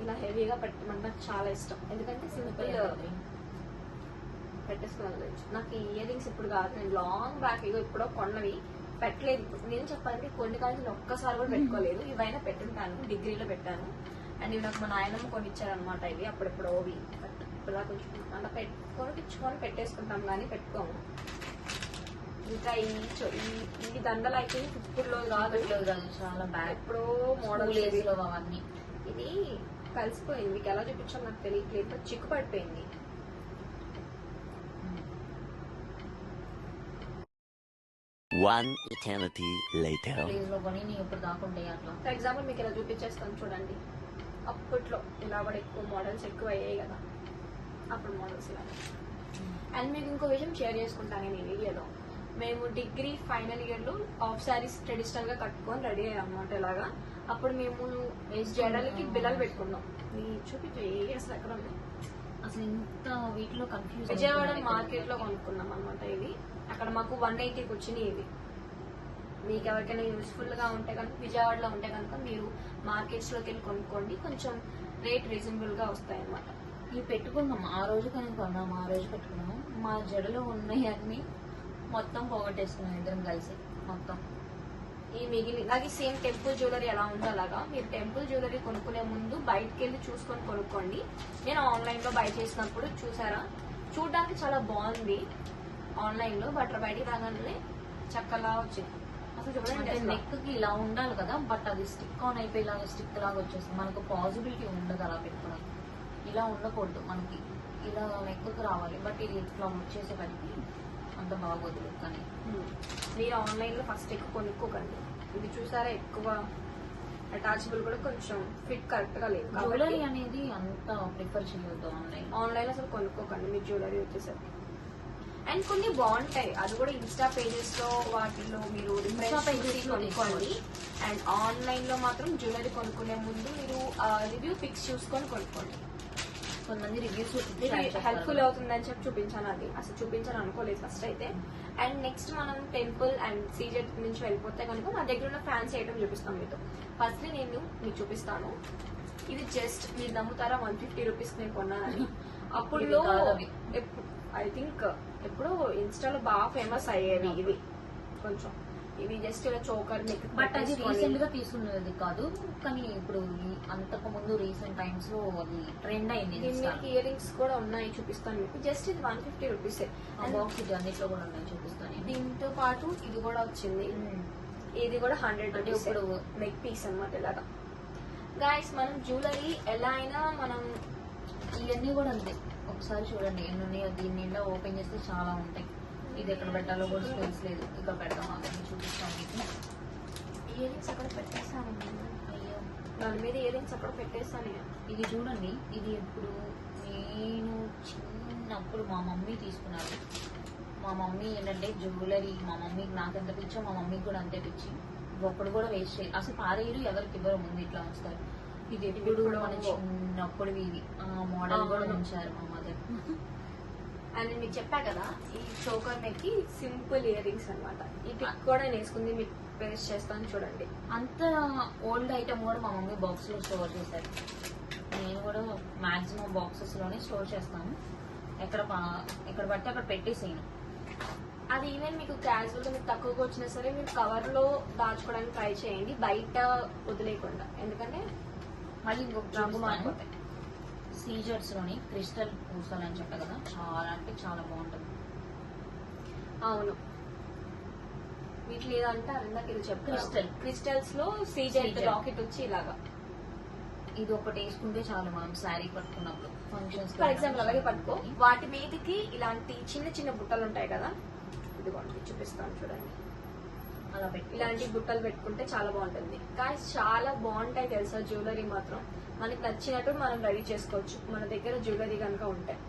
ఇలా హెవీగా పెట్టమంటే నాకు చాలా ఇష్టం. ఎందుకంటే సింపుల్ పెట్టేసుకోవాలి. నాకు ఈ ఇయర్ రింగ్స్ ఇప్పుడు కాదు, నేను లాంగ్ బ్యాక్ ఎప్పుడో కొన్నవి పెట్టలేదు. నేను చెప్పాలంటే కొన్ని కాలేజీలు ఒక్కసారి కూడా పెట్టుకోలేదు. ఇవైనా పెట్టింటాను, డిగ్రీలో పెట్టాను. అండ్ ఇవి నాకు మా నాయనమ్మ కొనిచ్చారనమాట. ఇవి అప్పుడెప్పుడు ఓవి ఇలా కొంచెం అలా కొనిపించుకొని పెట్టేసుకుంటాం కానీ పెట్టుకోము. ఇంకా ఈ దండలు అయితే ఇప్పుడులో కాదు, చాలా బ్యాక్ ఎప్పుడో మోడల్ లో అవన్నీ. ఇది కలిసిపోయింది, మీకు ఎలా చూపించాలో నాకు తెలియట్లేదు, చిక్కు పడిపోయింది. One eternity later. ప్లీజ్ లో కొని నేను ఇప్పుడు దాకుంటాయి అట్లా. ఫర్ ఎగ్జాంపుల్ మీకు ఇలా చూపించేస్తాను చూడండి. అప్పట్లో ఇలా కూడా ఎక్కువ మోడల్స్ ఎక్కువ అయ్యాయి కదా, అప్పుడు మోడల్స్ ఇలా. అండ్ మీకు ఇంకో విషయం షేర్ చేసుకుంటాను నేను ఈ వీడియోలో. మేము డిగ్రీ ఫైనల్ ఇయర్ లో ఆఫ్ శారీస్ ట్రెడిషనల్ గా కట్టుకొని రెడీ అయ్యాం అన్నమాట. ఇలాగా అప్పుడు మేము జడలకి బిల్లలు పెట్టుకున్నాం. చూపించు అసలు ఎక్కడ ఉంది, అసలు ఇంత వీటిలో కన్ఫ్యూజ్. విజయవాడ మార్కెట్ లో కొనుక్కున్నాం అనమాట. ఇది అక్కడ మాకు 180కి వచ్చినాయి. ఇవి మీకు ఎవరికైనా యూస్ఫుల్ గా ఉంటే కనుక, విజయవాడలో ఉంటే కనుక మీరు మార్కెట్స్ లోకి వెళ్ళి కొనుక్కోండి, కొంచెం రేట్ రీజనబుల్ గా వస్తాయి అనమాట. ఇవి పెట్టుకున్నాం ఆ రోజు, కానీ కొన్నాము ఆ రోజు పెట్టుకున్నాము. మా జడలో ఉన్నాయన్నీ మొత్తం పోగొట్టేసుకున్నాం ఇద్దరం కలిసి మొత్తం. ఈ నాకు సేమ్ టెంపుల్ జ్యువెలరీ ఎలా ఉందో అలాగా మీరు టెంపుల్ జ్యువెలరీ కొనుక్కునే ముందు బయటకు వెళ్ళి చూసుకొని కొనుక్కోండి. నేను ఆన్లైన్ లో బై చేసినప్పుడు చూసారా, చూడడానికి చాలా బాగుంది ఆన్లైన్ లో, బట్ బయటికి రాగానే చక్కలా వచ్చింది. అసలు చూడండి, నెక్ కి ఇలా ఉండాలి కదా, బట్ అది స్టిక్ ఆన్ అయిపోయి ఇలాగా స్టిక్ లాగా వచ్చేస్తుంది. మనకు పాసిబిలిటీ ఉండదు అలా పెట్టుకోవడం. ఇలా ఉండకూడదు, మనకి ఇలా నెక్కు రావాలి, బట్ ఇది ఇట్లా వచ్చేసేసరికి అంత బాగోదు. కానీ మీరు ఆన్లైన్ లో ఫస్ట్ ఎక్కువ కొనుక్కోకండి. ఇది చూసారా ఎక్కువ అటాచబుల్ కూడా కొంచెం ఫిట్ కరెక్ట్ గా లేదు. జ్యువెలరీ అనేది అంత ప్రిఫర్ చేయొద్దు ఆన్లైన్ అసలు కొనుక్కోకండి మీరు జ్యువెలరీ వచ్చేసరికి. అండ్ కొన్ని బాగుంటాయి, అది కూడా ఇన్స్టా పేజెస్ లో వాటిలో మీరు కొనుక్కోండి. అండ్ ఆన్లైన్ లో మాత్రం జ్యువెలరీ కొనుక్కునే ముందు మీరు రివ్యూ పిక్స్ చూసుకొని కొనుక్కోండి. కొంతమంది రివ్యూస్ హెల్ప్ఫుల్ అవుతుందని చెప్పి చూపించాను. అది అసలు చూపించాను అనుకోలేదు ఫస్ట్ అయితే. అండ్ నెక్స్ట్ మనం టెంపుల్ అండ్ సీజెడ్ నుంచి వెళ్ళిపోతే కనుక మా దగ్గర ఉన్న ఫ్యాన్సీ ఐటమ్ చూపిస్తాం మీతో. ఫస్ట్ నేను మీకు చూపిస్తాను. ఇది జస్ట్ మీరు నమ్ముతారా 150 రూపీస్ నేను కొన్నానని. అప్పుడు ఐ థింక్ ఎప్పుడో ఇన్స్టాలో బాగా ఫేమస్ అయ్యేవి ఇవి. కొంచెం ఇవి జస్ట్ ఇలా చోకర్ నెక్, బట్ అది రీసెంట్ గా తీసుకున్నది కాదు, కానీ ఇప్పుడు అంతకు ముందు రీసెంట్ టైమ్స్ లో అది ట్రెండ్ అయింది. ఇయర్ రింగ్స్ కూడా ఉన్నాయి, చూపిస్తాను మీకు. జస్ట్ ఇది 150 రూపీస్. బాక్స్ ఇది అన్నిట్లో కూడా ఉన్నాయి, చూపిస్తాను. దీంతో పాటు ఇది కూడా వచ్చింది, ఇది కూడా 100 రూపీస్. ఇప్పుడు నెక్ పీస్ అనమాట. ఇలాగా గైస్ మనం జ్యువెలరీ ఎలా అయినా మనం ఇవన్నీ కూడా అంతే. ఒకసారి చూడండి ఎన్ని ఉన్నాయో. దీని నిండా ఓపెన్ చేస్తే చాలా ఉంటాయి. ఇది ఎక్కడ పెట్టాలో కూడా స్పేస్ లేదు. ఇక్కడ పెడతాం, అక్కడ చూపిస్తాం మీకు. ఇయర్ రింగ్స్ అక్కడ పెట్టేస్తాను. అయ్యో, దాని మీద ఇయర్ రింగ్స్ అక్కడ పెట్టేస్తాను. ఇది చూడండి, ఇది ఇప్పుడు నేను చిన్నప్పుడు మా మమ్మీ తీసుకున్నారు. మా మమ్మీ ఏంటంటే జ్యువెలరీ, మా మమ్మీకి నాకు ఎంత పిచ్చో మా మమ్మీకి కూడా అంతే పిచ్చి. ఒక్కడు కూడా వేస్ట్ చేయాలి అసలు, పారేరు, ఎవరికి ఇవ్వరు, ముందు ఇట్లా ఉంచుతారు. ఇది ఎప్పుడు మన చిన్నప్పుడు ఇవి మోడల్ కూడా ఉంచారు మా మదర్. అండ్ నేను మీకు చెప్పా కదా, ఈ చోకర్ నెక్ కి సింపుల్ ఇయర్ రింగ్స్ అనమాట. ఈ పిక్ కూడా నేను వేసుకుంది మీకు పేస్ట్ చేస్తాను చూడండి. అంత ఓల్డ్ ఐటమ్ కూడా మా మమ్మీ బాక్స్ లో స్టోర్ చేశారు. నేను కూడా మాక్సిమం బాక్సెస్ లోనే స్టోర్ చేస్తాను. ఎక్కడ పడితే అక్కడ పెట్టేసేయను. అది ఈవెన్ మీకు క్యాజువల్ గా మీకు తక్కువగా వచ్చినా సరే మీరు కవర్ లో దాచుకోవడానికి ట్రై చేయండి, బయట వదిలేయకుండా. ఎందుకంటే మళ్ళీ ఇంకొక రంగు మారిపోతాయి. సీజర్స్ లోని క్రిస్టల్ పూసలు అని చెప్పా కదా, చాలా అంటే చాలా బాగుంటుంది. అవును, వీటిలో ఏదంటారు ఇందాక ఇది చెప్పారు, క్రిస్టల్స్ లో సీజర్ రాకెట్ వచ్చి ఇలాగా. ఇది ఒకటి వేసుకుంటే చాలు మనం శారీ పట్టుకున్నప్పుడు ఫంక్షన్స్. ఫర్ ఎగ్జాంపుల్ అలాగే పట్టుకో, వాటి మీదకి ఇలాంటి చిన్న చిన్న బుట్టలు ఉంటాయి కదా, ఇదిగోండి చూపిస్తాను చూడండి. అలా పెట్టి ఇలాంటి బుట్టలు పెట్టుకుంటే చాలా బాగుంటుంది. కానీ చాలా బాగుంటాయి తెలుసా జ్యువెలరీ మాత్రం. మనకి నచ్చినట్టు మనం రెడీ చేసుకోవచ్చు మన దగ్గర జ్యువెలరీ కనుక ఉంటాయి.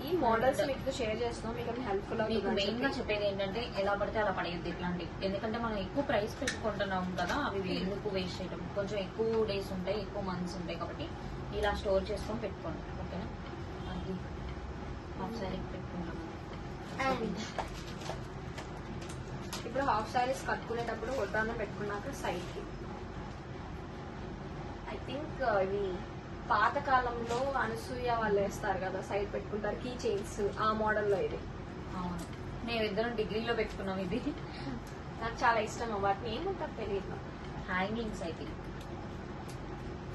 ఈ మోడల్స్ మీకు షేర్ చేస్తున్నాం, మీకు హెల్ప్ఫుల్ మీకు మెయిన్ గా అవుతుంది. చెప్పేది ఏంటంటే ఎలా పడితే అలా పడేది ఇట్లాంటివి. ఎందుకంటే మనం ఎక్కువ ప్రైస్ పెట్టుకుంటున్నాం కదా, అవి ఎందుకు వేస్ట్ చేయడం. కొంచెం ఎక్కువ డేస్ ఉంటాయి, ఎక్కువ మంత్స్ ఉంటాయి కాబట్టి ఇలా స్టోర్ చేసుకొని పెట్టుకోండి. ఓకేనా, అది హాఫ్ సారీ పెట్టుకుంటాం. అండ్ ఇప్పుడు హాఫ్ సారీస్ కట్టుకునేటప్పుడు వడ్డానం పెట్టుకున్నాక సైడ్ కి ఐ థింక్ ఇవి పాతకాలంలో అనసూయ వాళ్ళు వేస్తారు కదా, సైడ్ పెట్టుకుంటారు కీ చైన్స్, ఆ మోడల్లో ఇది. అవును, మేమిద్దరం డిగ్రీలో పెట్టుకున్నాం. ఇది నాకు చాలా ఇష్టం. వాటిని ఏమంటారు తెలియదు. హ్యాంగింగ్స్ అయితే,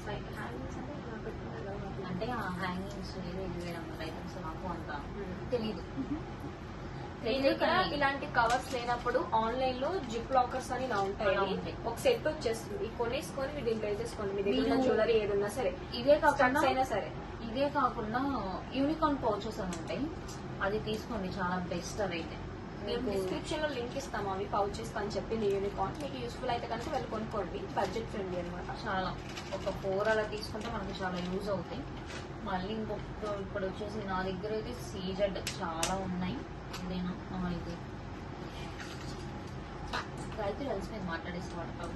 సైడ్ హ్యాంగింగ్స్ అంటే ఇలా పెట్టుకున్నారు కదా వాటిని. అంటే ఆ హ్యాంగింగ్స్ ఏదో ఇది వేయడం ఐటమ్స్ నాకు అంత తెలీదు. మీ దగ్గర ఇలాంటి కవర్స్ లేనప్పుడు ఆన్లైన్ లో జిప్ లాకర్స్ అని ఇలా ఉంటాయి. అలా ఉంటాయి. ఒక సెట్ వచ్చేస్తుంది, కొనేసుకొని మీరు దీంట్లో వేసేసుకోండి. మీ దగ్గర మీరు- జ్యువెలరీ ఏదన్నా సరే, ఇదే కాకుండా స్టడ్స్ అయినా సరే. ఇదే కాకుండా యూనికార్న్ పౌచెస్ అని ఉంటాయి, అది తీసుకోండి, చాలా బెస్ట్ అవైతే. మేము మీకు డిస్క్రిప్షన్ లో లింక్ ఇస్తాము, అవి పౌచెస్ అని చెప్పింది యూనికార్న్. మీకు యూస్ఫుల్ అయితే కనుక వెళ్ళి కొనుక్కోండి, బడ్జెట్ ఫ్రెండ్లీ అనమాట. చాలా ఒక 4 అలా తీసుకుంటే మనకి చాలా యూజ్ అవుతాయి. మళ్ళీ ఇంకొక ఇప్పుడు వచ్చేసి నా దగ్గర అయితే సీజెడ్ చాలా ఉన్నాయి. ఇదేనా ఇది రైతు కలిసి నేను మాట్లాడేస్తాను.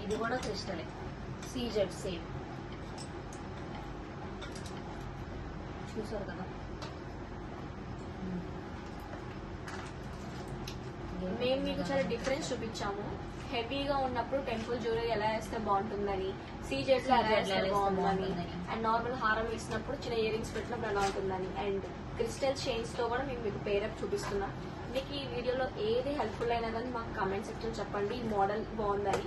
ఇది కూడా క్రిస్టలే, సీజెడ్ సేమ్. చూసారు కదా, మేము మీకు చాలా డిఫరెన్స్ చూపించాము. హెవీగా ఉన్నప్పుడు టెంపుల్ జ్యువెలరీ ఎలా వేస్తే బాగుంటుందని, సీజెడ్ లో ఎలా వేస్తే బాగుంటుందని, అండ్ నార్మల్ హారం వేసినప్పుడు చిన్న ఇయర్ రింగ్స్ పెట్టినప్పుడు ఎలా ఉంటుందని, అండ్ క్రిస్టల్ చైన్స్ తో కూడా మేము మీకు పేరప్ చూపిస్తున్నాం. మీకు ఈ వీడియోలో ఏది హెల్ప్ఫుల్ అయినా కానీ మాకు కామెంట్ సెక్షన్ చెప్పండి, ఈ మోడల్ బాగుందని.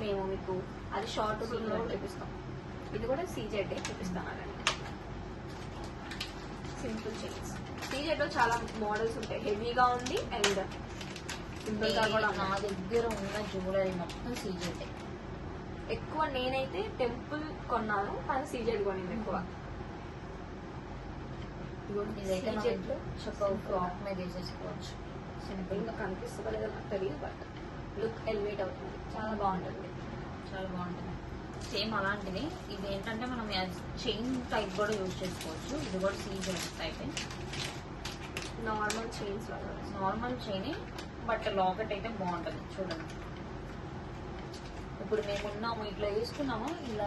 మేము మీకు అది షార్ట్ వీడియోలో చూపిస్తాం. ఇది కూడా సీజెడ్ చూపిస్తాను అలాగే. సింపుల్ చైన్స్ సీజెడ్ లో చాలా మోడల్స్ ఉంటాయి, హెవీగా ఉంది అండ్ సింపుల్ గా కూడా నా ఉన్నాయి. దగ్గర ఉన్న జ్యువెలరీ మొత్తం సీజెడ్. ఎక్కువ నేనైతే టెంపుల్ కొన్నాను, కానీ సీజెడ్ కొనింది ఎక్కువ. ఇదైతే సీజెడ్ లో చక్కగా ఫ్రాక్ మీద వేసేసుకోవచ్చు సింపుల్ ఇంకా గా. కనిపిస్తుందో లేదో నాకు తెలియదు, బట్ లుక్ ఎలివేట్ అవుతుంది, చాలా బాగుంటుంది. చాలా బాగుంటుంది. సేమ్ అలాంటిది. ఇది ఏంటంటే మనం చైన్ టైప్ కూడా యూజ్ చేసుకోవచ్చు. ఇది కూడా సీజెడ్ టైప్, నార్మల్ చైన్స్ లాగా. నార్మల్ చైన్, బట్ లాకెట్ అయితే బాగుంటుంది. చూడండి, ఇప్పుడు మేము ఉన్నాము ఇట్లా వేసుకున్నాము, ఇలా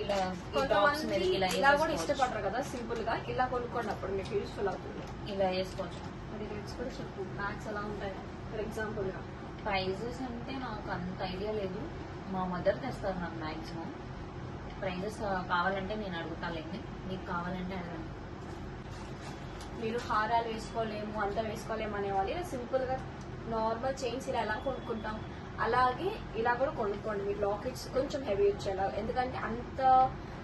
ఇలా ఈ టాప్స్ మీద కొంతమంది ఇలా ఇలా కూడా వేసేసుకోవచ్చు. ఇష్టపడరు కదా, సింపుల్ గా ఇలా కొనుక్కోండి, అప్పుడు మీకు యూస్ఫుల్ అవుతుంది. ఇలా వేసుకోవచ్చు. మరి రేట్స్ కూడా చెప్పు, బ్యాగ్స్ ఎలా ఉంటాయి ఫర్ ఎగ్జాంపుల్ గా. ప్రైజెస్ అంటే నాకు అంత ఐడియా లేదు, మా మదర్ తెస్తారు నాకు మ్యాక్సిమం. ప్రైజెస్ కావాలంటే నేను అడుగుతాలేండి, మీకు కావాలంటే అడగండి. మీరు హారాలు వేసుకోలేము, అంత వేసుకోలేము అనేవాళ్ళు ఇలా సింపుల్ గా నార్మల్ చైన్స్ ఇలా ఎలా కొనుక్కుంటాం అలాగే ఇలా కూడా కొనుక్కోండి. మీరు లాకెట్స్ కొంచెం హెవీ వచ్చేలా, ఎందుకంటే అంత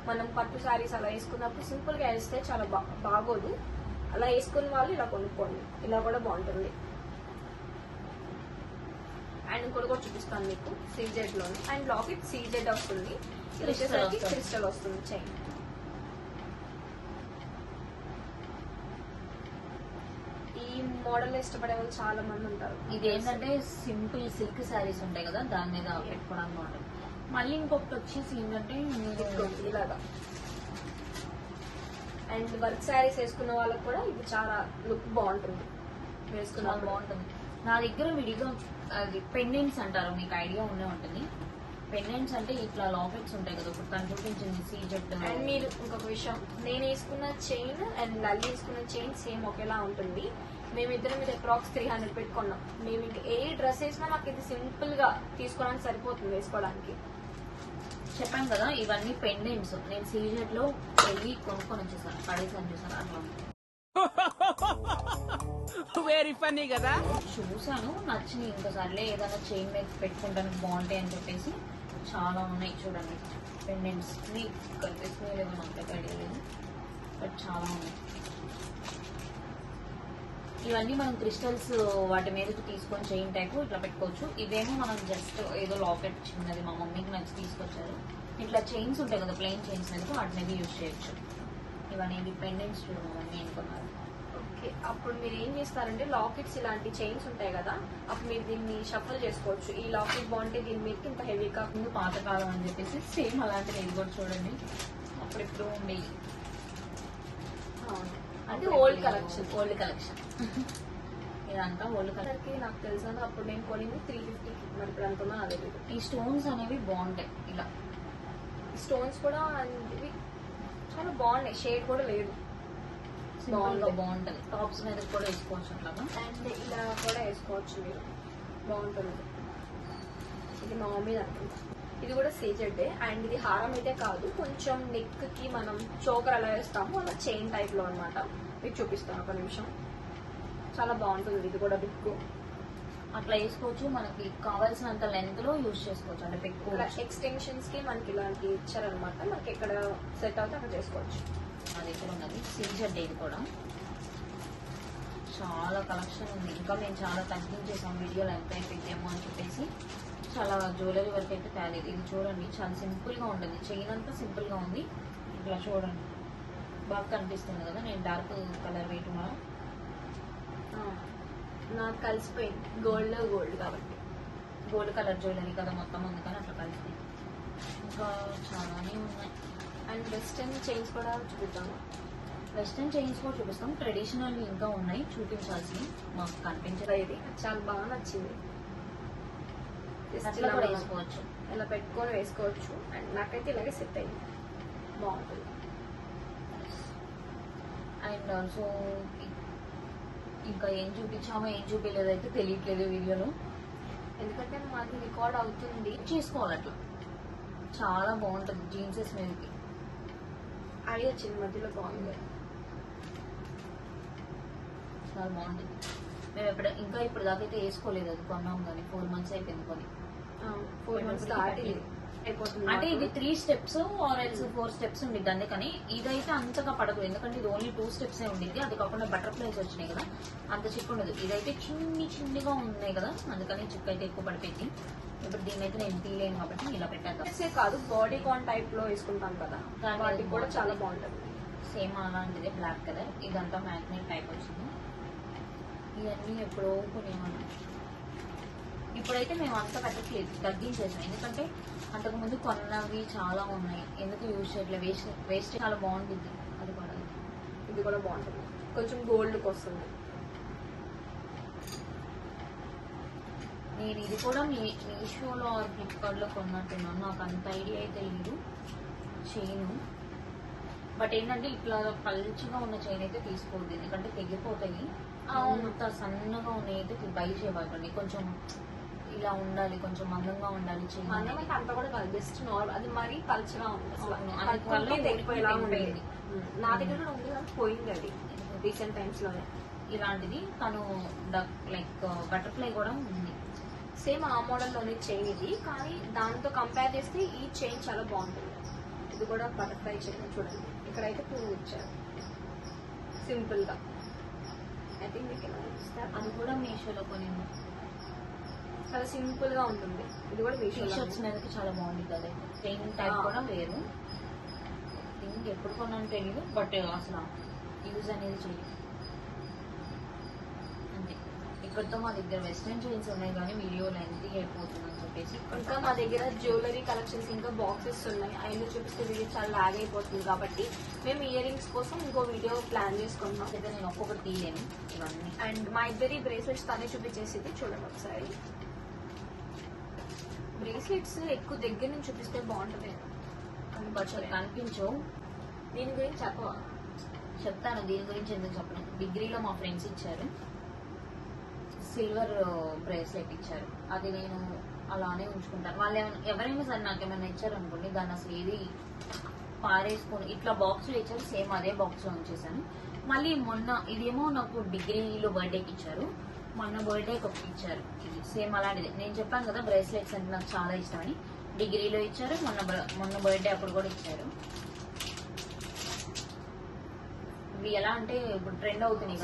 మనం పట్టు శారీస్ అలా వేసుకున్నప్పుడు సింపుల్ గా వేస్తే చాలా బాగోదు. అలా వేసుకున్న వాళ్ళు ఇలా కొనుక్కోండి, ఇలా కూడా బాగుంటుంది. అండ్ ఇంకోటి కూడా చూపిస్తాను మీకు సీజెడ్ లోనే. అండ్ లాకెట్ సీజెడ్ వస్తుంది, ఇది వచ్చేసరికి క్రిస్టల్ వస్తుంది చైన్. ఈ మోడల్ ఇష్టపడే వాళ్ళు చాలా మంది ఉంటారు. ఇది ఏంటంటే సింపుల్ సిల్క్ శారీస్ ఉంటాయి కదా, దాని మీద పెట్టుకోవడానికి బాగుంటుంది. మళ్ళీ ఇంకొకటి వచ్చేసి ఏంటంటే ఇదిగోండి ఇలాగా. అండ్ వర్క్ శారీస్ వేసుకున్న వాళ్ళకి కూడా ఇది చాలా లుక్ బాగుంటుంది చాలా వేసుకున్నప్పుడు. బాగుంటుంది. నా దగ్గర విడిగా అది పెండెంట్స్ అంటారు, మీకు ఐడియా ఉండే ఉంటుంది. పెండెంట్స్ అంటే ఇట్లా లాకెట్స్ ఉంటాయి కదా, ఇప్పుడు తను చూపించింది సీజెడ్. అండ్ మీరు ఇంకొక విషయం, నేను వేసుకున్న చైన్ అండ్ లల్లి వేసుకున్న చైన్ సేమ్ ఒకేలా ఉంటుంది. మేమిద్దరం మీద అప్రాక్స్ 300 పెట్టుకున్నాం. మేము ఇంకా ఏ డ్రెస్ వేసినా మాకు ఇది సింపుల్ గా తీసుకోవడానికి సరిపోతుంది వేసుకోవడానికి. చెప్పాను కదా, ఇవన్నీ పెండెంట్స్. నేను సీజెడ్ లో వెళ్ళి కొనుక్కొని వచ్చేసాను, పడేసాను చూసాను. అట్లా వెరీ ఫన్నీ కదా. చూసాను, నచ్చింది. ఇంకోసారిలే ఏదైనా చైన్ మీద పెట్టుకుంటానికి బాగుంటాయి అని చెప్పేసి చాలా ఉన్నాయి. చూడండి పెండెంట్స్, కనిపిస్తున్నాయి లేదో నాకు ఐడియా లేదు, బట్ చాలా ఉన్నాయి. ఇవన్నీ మనం క్రిస్టల్స్ వాటి మీదకి తీసుకొని చైన్ టైప్ ఇట్లా పెట్టుకోవచ్చు. ఇవేమో మనం జస్ట్ ఏదో లాకెట్ చిన్నది మా మమ్మీకి నచ్చి తీసుకొచ్చారు. ఇట్లా చైన్స్ ఉంటాయి కదా, ప్లెయిన్ చైన్స్ మీద వాటి మీద యూజ్ చేయొచ్చు. ఇవన్నీ పెండెంట్స్ చూడమని ఎన్నుకున్నారు. ఓకే, అప్పుడు మీరు ఏం చేస్తారంటే లాకెట్స్ ఇలాంటి చైన్స్ ఉంటాయి కదా, అప్పుడు మీరు దీన్ని షఫల్ చేసుకోవచ్చు. ఈ లాకెట్ బాగుంటే దీని మీదకి ఇంత హెవీగా ముందు పాతకాలం అని చెప్పేసి సేమ్ అలాంటిది ఇది కూడా చూడండి. అప్పుడెప్పుడు ఉండేవి. అంటే ఓల్డ్ కలెక్షన్. ఓల్డ్ కలెక్షన్ ఇదంతా ఓల్డ్ కలర్. కలర్కి నాకు తెలుసు అప్పుడు నేను కొనింది 350కి, మరి ఇప్పుడు అంటున్నా అదే రేటు. ఈ స్టోన్స్ అనేవి బాగుంటాయి. ఇలా స్టోన్స్ కూడా ఇవి చాలా బాగున్నాయి, షేడ్ కూడా లేదు, సింపుల్ గా బాగుంటది. టాప్స్ మీద కూడా వేసుకోవచ్చు అట్లాగా. అండ్ ఇలా కూడా వేసుకోవచ్చు మీరు, బాగుంటుంది. ఇది మా మమ్మీ అనుకుంటా. ఇది కూడా సీజెడ్. అండ్ ఇది హారం అయితే కాదు, కొంచెం నెక్ కి మనం చోకర్ అలా వేస్తాము, అలా చైన్ టైప్ లో అనమాట. మీకు చూపిస్తాను ఒక నిమిషం. చాలా బాగుంటుంది ఇది కూడా. బిగ్ అట్లా వేసుకోవచ్చు. మనకి కావాల్సినంత లెంత్ లో యూజ్ చేసుకోవచ్చు. అంటే పెట్టుకోవచ్చు. ఎక్స్టెన్షన్స్ కి మనకి ఇలాంటి ఇచ్చారనమాట, మనకి ఎక్కడ సెట్ అవుతే అక్కడ చేసుకోవచ్చు. అది కూడా ఉన్నది సీజెడ్. ఇది కూడా చాలా కలెక్షన్ ఉంది. ఇంకా మేము చాలా తగ్గించేసాం వీడియోలో ఎంత అయిపోయిందేమో అని చెప్పేసి. చాలా జ్యువెలరీ వరకు అయితే తేలేదు. ఇది చూడండి, చాలా సింపుల్ గా ఉంటుంది. చైన్ అంతా సింపుల్ గా ఉంది. ఇట్లా చూడండి, బాగా కనిపిస్తుంది కదా. నేను డార్క్ కలర్ వేయటం వల్ల నాకు కలిసిపోయింది. గోల్డ్ కాబట్టి గోల్డ్ కలర్ జ్యువెలరీ కదా మొత్తం, అందుకని అట్లా కలిసిపోయింది. ఇంకా చాలానే ఉన్నాయి. అండ్ వెస్టర్న్ చైన్స్ కూడా చూపిద్దాము. వెస్టర్న్ చైన్స్ కూడా చూపిస్తాం. ట్రెడిషనల్ ఇంకా ఉన్నాయి చూపించాల్సి, మాకు కనిపించదు. ఇది చాలా బాగా నచ్చింది. అట్లా కూడా వేసుకోవచ్చు. ఇలా పెట్టుకొని వేసుకోవచ్చు. అండ్ నాకైతే ఇలాగే సెట్ అయింది, బాగుంటుంది. అండ్ ఆల్సో ఇంకా ఏం చూపించామో ఏం చూపించలేదు అయితే తెలియట్లేదు వీడియోలో, ఎందుకంటే మాది రికార్డ్ అవుతుంది. చేసుకోవాలి అట్లా. చాలా బాగుంటుంది జీన్సెస్ మీదకి. అది వచ్చింది మధ్యలో, బాగుంది, చాలా బాగుంటుంది. మేము ఇంకా ఇప్పుడు దాకా అయితే వేసుకోలేదు. అది కొన్నాం కానీ 4 months అయిపోయింది కొని. 4 months దాటి అయిపోతుంది. అంటే ఇది 3 steps ఆర్ ఎల్స్ 4 steps ఉండిద్ది. అందుకని ఇదైతే అంతగా పడదు, ఎందుకంటే ఇది ఓన్లీ 2 steps ఉండిద్ది. అది కాకుండా బటర్ఫ్లైస్ వచ్చినాయి కదా, అంత చిక్కు ఉండదు. ఇదైతే చిన్నగా ఉన్నాయి కదా, అందుకని చిక్కు అయితే ఎక్కువ పడిపోయింది. ఇప్పుడు దీని అయితే నేను తీయలేను కాబట్టి ఇలా పెట్టేద్దాం. కాదు, బాడీ కాన్ టైప్ లో వేసుకుంటాం కదా, దాని వాటికి కూడా చాలా బాగుంటుంది. సేమ్ అలాంటిదే, బ్లాక్ కలర్. ఇదంతా మ్యాగ్నెట్ టైప్ వచ్చింది. ఇవన్నీ ఎప్పుడో కొనేవాళ్ళం. ఇప్పుడైతే మేము అంత పెట్టట్లేదు, తగ్గించేసాం. ఎందుకంటే అంతకుముందు కొన్నవి చాలా ఉన్నాయి, ఎందుకు యూజ్ చేయట్లేదు, వేస్ట్. చాలా బాగుంటుంది. అది కూడా ఇది కూడా బాగుంటుంది, కొంచెం గోల్డ్కి వస్తుంది. నేను ఇది కూడా మీషోలో ఆర్ ఫ్లిప్కార్ట్లో కొన్నట్టున్నాను, నాకు అంత ఐడియా అయితే లేదు. చైన్ బట్ ఏంటంటే ఇట్లా పల్చిగా ఉన్న చైన్ అయితే తీసుకోవద్దు, ఎందుకంటే తెగిపోతాయి. అంత సన్నగా ఉన్నాయి అయితే బై చేయకండి. కొంచెం ఇలా ఉండాలి, కొంచెం మందంగా ఉండాలి చైన్. మందం అంటే అంత కూడా కాదు, జస్ట్ నార్మల్. అది మరీ పల్చగా ఉంది, తెగిపోయేలా ఉండేది. నా దగ్గర కూడా ఉంది కానీ పోయింది అది రీసెంట్ టైమ్స్ లోనే. ఇలాంటిది తను లైక్ బటర్ఫ్లై కూడా ఉంది. సేమ్ ఆ మోడల్ లోనే చైన్ ఇది, కానీ దాంతో కంపేర్ చేస్తే ఈ చైన్ చాలా బాగుంటుంది. ఇది కూడా బటర్ఫ్లై చైన్ చూడండి. ఇక్కడైతే 2 ఇచ్చారు సింపుల్ గా. ఐ థింక్ మీకు ఎలా ఇస్తారు. అది కూడా మీషోలో కొనింది, చాలా సింపుల్ గా ఉంటుంది. ఇది కూడా మీషో షర్ట్స్ మీదకి చాలా బాగుంది కదా. చైన్ టైప్ కూడా లేదు, ఎప్పుడు కొన్నాను తెలియదు. బట్ అసలు యూజ్ అనేది చేయలేదు. అంతే. ఇక్కడితో మా దగ్గర వెస్ట్రన్ చైన్స్ ఉన్నాయి కానీ వీడియో లెంత్ అయిపోతుందని చెప్పేసి. ఇంకా మా దగ్గర జ్యువెలరీ కలెక్షన్స్ ఇంకా బాక్సెస్ ఉన్నాయి, అయినా చూపిస్తే వీడియో చాలా లాగ్ అయిపోతుంది కాబట్టి మేము ఇయర్ రింగ్స్ కోసం ఇంకో వీడియో ప్లాన్ చేసుకుంటున్నాం. అయితే నేను ఒక్కొక్కటి తీయలేను ఇవన్నీ. అండ్ మా ఇద్దరి బ్రేస్లెట్స్ తనే చూపించేసింది, చూడండి ఒకసారి. బ్రేస్లెట్స్ ఎక్కువ దగ్గర నుంచి చూపిస్తే బాగుంటుంది, కనిపించవు. దీని గురించి చెప్పవా? చెప్తాను, దీని గురించి ఎందుకు చెప్పను. డిగ్రీలో మా ఫ్రెండ్స్ ఇచ్చారు, సిల్వర్ బ్రేస్లెట్ ఇచ్చారు. అది నేను అలానే ఉంచుకుంటాను. వాళ్ళు ఎవరైనా సరే నాకు ఏమైనా ఇచ్చారు అనుకోండి, దాన్ని అసలు ఏది పారేసుకొని ఇట్లా బాక్స్లో ఇచ్చారు, సేమ్ అదే బాక్స్లో ఉంచేసాను. మళ్ళీ మొన్న ఇదేమో నాకు డిగ్రీలో బర్త్డేకి ఇచ్చారు, మొన్న బర్త్డేకి ఒకటి ఇచ్చారు. ఇది సేమ్ అలాంటిది. నేను చెప్పాను కదా బ్రేస్లెట్స్ అంటే నాకు చాలా ఇష్టమని. డిగ్రీలో ఇచ్చారు, మొన్న బర్త్డే అప్పుడు కూడా ఇచ్చారు. ఇవి ఎలా అంటే ఇప్పుడు ట్రెండ్ అవుతున్నాయి,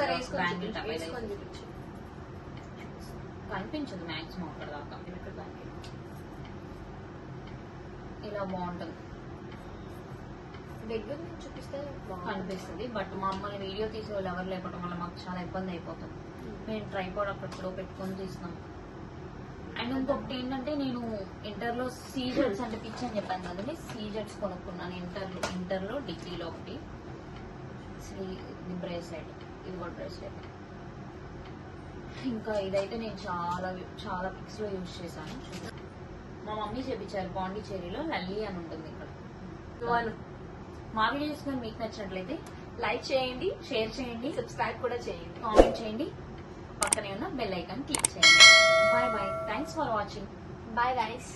కనిపించదు మ్యాక్సిమం అక్కడ దాకా. ఇలా బాగుంటుంది. దగ్గర నుంచి చూపిస్తే కనిపిస్తుంది. బట్ మా అమ్మని వీడియో తీసే వాళ్ళు ఎవరు లేకపోవడం వల్ల మాకు చాలా ఇబ్బంది అయిపోతుంది. మేము ట్రైపాడ్ అక్కడో పెట్టుకొని తీస్తాం. అండ్ ఇంకొకటి ఏంటంటే నేను ఇంటర్లో సీజెట్స్ అంటే పిచ్చి అని చెప్పాను కదండి, సీజెట్స్ కొనుక్కున్నాను ఇంటర్లో డిగ్రీలో ఒకటి. ఇది బ్రేస్లెట్, ఇది కూడా బ్రేస్లెట్. ఇంకా ఇదైతే నేను చాలా చాలా పిక్స్ లో యూజ్ చేశాను. మా మమ్మీ చేపించారు పాండిచేరిలో లల్లి అని ఉంటుంది ఇక్కడ. మా వీడియోస్ కానీ మీకు నచ్చినట్లయితే లైక్ చేయండి, షేర్ చేయండి, సబ్స్క్రైబ్ కూడా చేయండి, కామెంట్ చేయండి, పక్కనే ఉన్న బెల్ ఐకాన్ క్లిక్ చేయండి. Bye bye, thanks for watching. Bye guys.